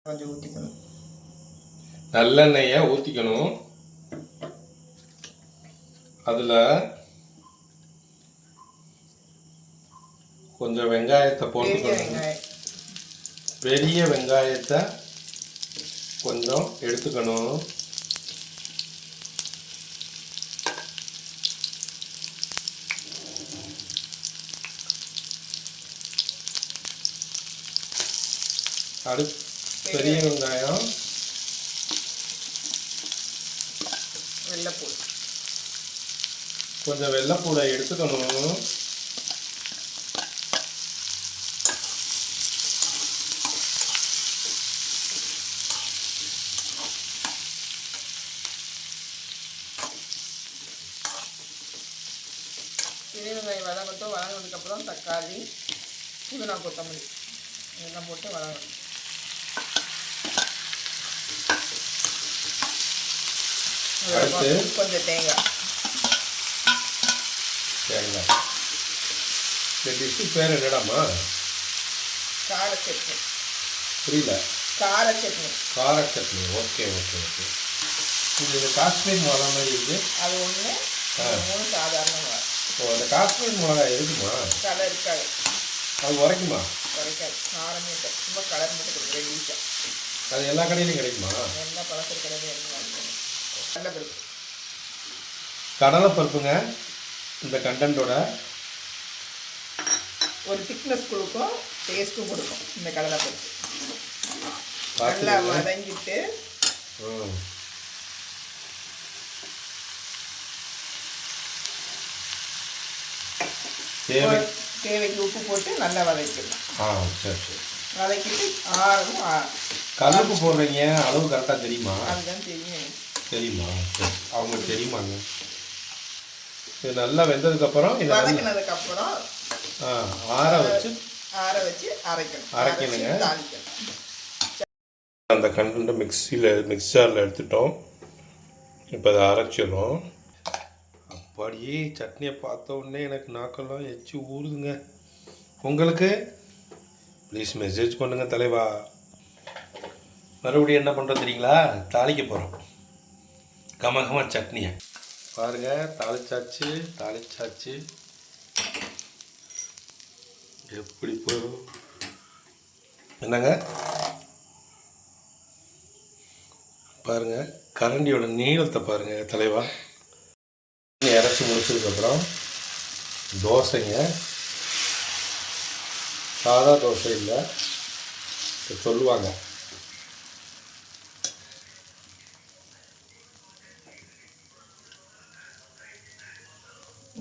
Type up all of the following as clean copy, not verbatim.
கொஞ்சம் ஊற்றிக்கணும். நல்லெண்ணெயை ஊற்றிக்கணும். அதில் கொஞ்சம் வெங்காயத்தை போட்டுக்கணும். பெரிய வெங்காயத்தை கொஞ்சம் எடுத்துக்கணும். அடுத்து பெரிய வெங்காயம், வெள்ளைப்பூடு, கொஞ்சம் வெள்ளைப்பூடை எடுத்துக்கணும். பெரிய வெங்காயம் வதங்கினதுக்கப்புறம் தக்காளி, புதினா, கொத்தமல்லி இதெல்லாம் போட்டு வதங்கணும். கொஞ்சம் தேங்காய். இந்த டிஷ்ஷு பேர் என்னடாமா? கார சட்னி. புரியல. கார சட்னி. கார சட்னி. Okay okay okay. இது காஷ்மீர் மிளகா மாதிரி இருக்குது. அது ஒன்று, மூணு சாதாரண மிளகா. ஓ, அந்த காஷ்மீர் மிளகா இருக்குமா? கலர் இருக்காது. அது உரைக்குமா? உரைக்காது, காரமே இருக்காது. சும்மா கலர் மட்டும் கொடுக்குறேன் ஈஸியாக. அது எல்லா கடையிலையும் கிடைக்குமா? எல்லா பழசு கடையிலையும் கடலைப்பருப்பு. கடலைப்பருப்புங்க. இந்த கண்டென்ட்டோட ஒரு திக்னஸ் கொடுக்கும், டேஸ்ட்டும் கொடுக்கும் இந்த கடலைப்பருப்பு. நல்லா வதங்கிட்டு தேவைக்கு உப்பு போட்டு நல்லா வதக்கிடலாம். சரி சரி. வதக்கிட்டு ஆறவும். கல்லுப்பு போடுறீங்க, அளவு கரெக்டாக தெரியுமா? அதுதான் தெரியும். தெரியுமா? சரி, அவங்களுக்கு தெரியுமாங்க. இது நல்லா வெந்ததுக்கப்புறம் இது வதக்கினதுக்கப்புறம் ஆற வச்சு அரைக்கணுங்க. அந்த கண்டென்ட்டை மிக்சரில் எடுத்துட்டோம். இப்போ அதை அரைச்சிடும். அப்படியே சட்னியை பார்த்த உடனே எனக்கு நாக்கெல்லாம் எச்சு ஊறுதுங்க. உங்களுக்கு ப்ளீஸ் மெசேஜ் பண்ணுங்கள் தலைவா. மறுபடியும் என்ன பண்ணுறோம் தெரியுங்களா? தாளிக்க போகிறோம் கமகமா சட்னியை. பாருங்கள், தாளிச்சாச்சு. எப்படி போகும் என்னங்க பாருங்கள், கரண்டியோட நீளத்தை பாருங்கள் தலைவா. இறச்சி முடிச்சதுக்கப்புறம் தோசைங்க. சாதா தோசை இல்லை சொல்லுவாங்க.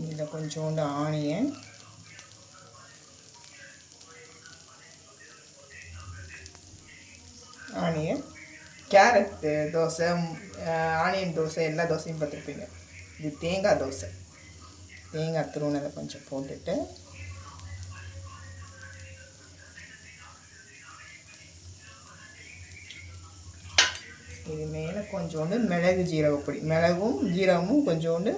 இதில் கொஞ்சோண்டு onion, carrot dosa, onion dosa, எல்லா தோசையும் பார்த்துருப்பீங்க. இது தேங்காய் தோசை. தேங்காய் துருவனதை கொஞ்சம் போட்டுட்டு இது மேலே கொஞ்சோண்டு மிளகு ஜீரகப்பொடி, மிளகும் ஜீரகமும் கொஞ்சோண்டு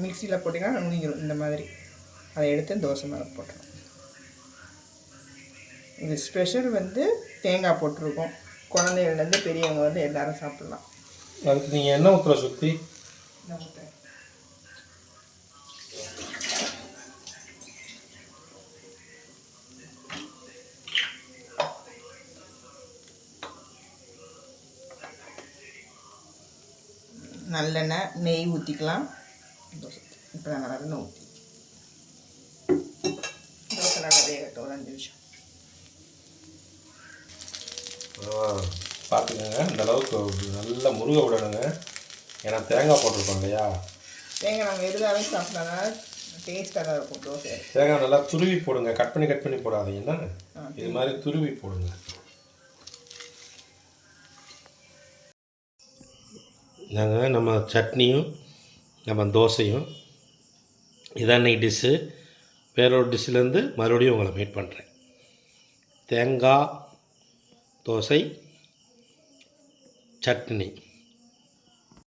மிக்சியில் போட்டிங்கன்னா நுணிஞ்சிடும். இந்த மாதிரி அதை எடுத்து தோசை மேலே போட்டுரும். இது ஸ்பெஷல் தேங்காய் போட்டிருக்கோம். குழந்தைகள்லேருந்து பெரியவங்க எல்லோரும் சாப்பிட்லாம். அதுக்கு நீங்கள் என்ன ஊற்றுற சுற்றி நல்லெண்ணெய், நெய் ஊற்றிக்கலாம். இப்போ நான் நல்லெண்ணெய் ஊற்றி தோசை நல்லா வேகட்டும். 5 நிமிஷம் பார்த்துக்கோங்க. இந்த அளவுக்கு நல்லா முருக விடணுங்க. ஏன்னா தேங்காய் போட்டிருக்கோம் இல்லையா? தேங்காய் நம்ம எதுவாகவே சாப்பிட்டா டேஸ்ட்டாக தான் இருக்கும் தோசை. தேங்காய் நல்லா துருவி போடுங்க. கட் பண்ணி போடாதீங்கன்னா இது மாதிரி துருவி போடுங்க. நாங்கள் நம்ம சட்னியும் நம்ம தோசையும் இதான் இன்றைக்கி டிஷ்ஷு. வேறொரு டிஷ்ஷிலேருந்து மறுபடியும் உங்களை மீட் பண்ணுறேன். தேங்காய் தோசை, சட்னி.